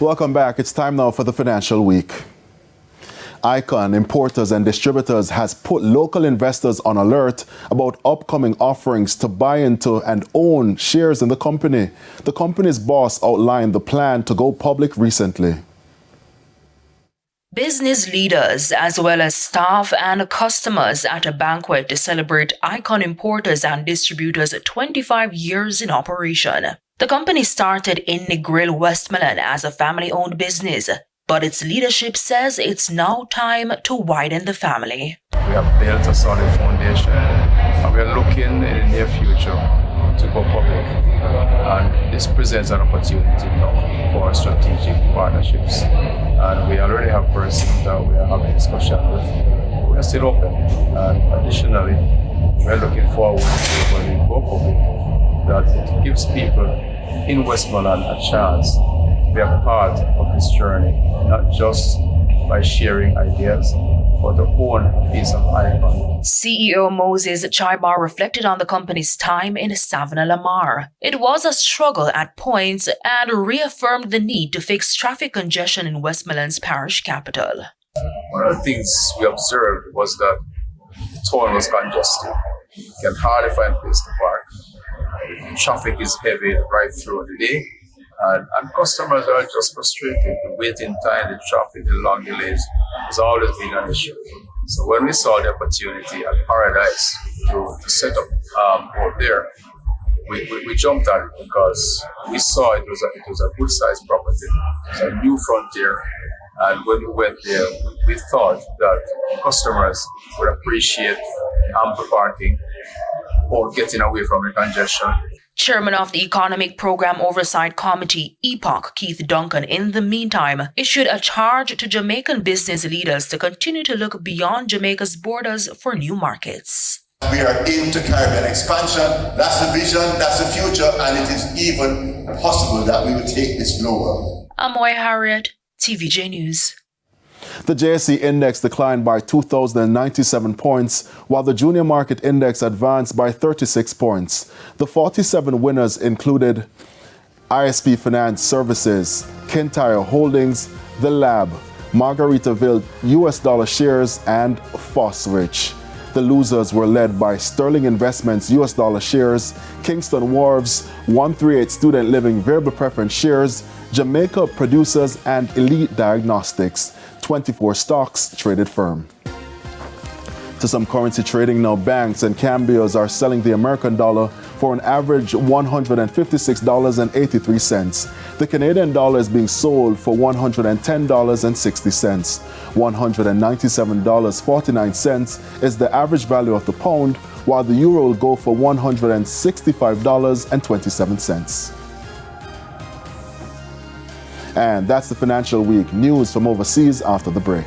Welcome back. It's time now for the Financial Week. Icon Importers and Distributors has put local investors on alert about upcoming offerings to buy into and own shares in the company. The company's boss outlined the plan to go public recently. Business leaders, as well as staff and customers at a banquet to celebrate Icon Importers and Distributors' 25 years in operation. The company started in Negril, Westmoreland as a family-owned business, but its leadership says it's now time to widen the family. We have built a solid foundation and we are looking in the near future to go public. And this presents an opportunity now for strategic partnerships. And we already have persons that we are having discussion with. We are still open. And additionally, we are looking forward to when we go public, that it gives people in Westmoreland a chance to be a part of this journey, not just by sharing ideas, but to own a piece of Icon. CEO Moses Chaibar reflected on the company's time in Savannah Lamar. It was a struggle at points and reaffirmed the need to fix traffic congestion in Westmoreland's parish capital. One of the things we observed was that the town was congested. You can hardly find a place to park. The traffic is heavy right through the day. And customers are just frustrated. The waiting time, the traffic, the long delays has always been an issue. So when we saw the opportunity at Paradise to set up out there, we jumped at it because we saw it was a good sized property. It's a new frontier. And when we went there, we thought that customers would appreciate ample parking or getting away from the congestion. Chairman of the Economic Program Oversight Committee, EPOC, Keith Duncan, in the meantime, issued a charge to Jamaican business leaders to continue to look beyond Jamaica's borders for new markets. We are into Caribbean expansion. That's the vision, that's the future, and it is even possible that we will take this global. Amoy Harriet, TVJ News. The JSE index declined by 2,097 points, while the junior market index advanced by 36 points. The 47 winners included ISP Finance Services, Kintyre Holdings, The Lab, Margaritaville US dollar shares, and Fosrich. The losers were led by Sterling Investments US dollar shares, Kingston Wharves, 138 Student Living Variable Preference shares, Jamaica Producers, and Elite Diagnostics. 24 stocks traded firm. To some currency trading now, banks and cambios are selling the American dollar for an average $156.83. The Canadian dollar is being sold for $110.60. $197.49 is the average value of the pound, while the euro will go for $165.27. And that's the Financial Week. News from overseas after the break.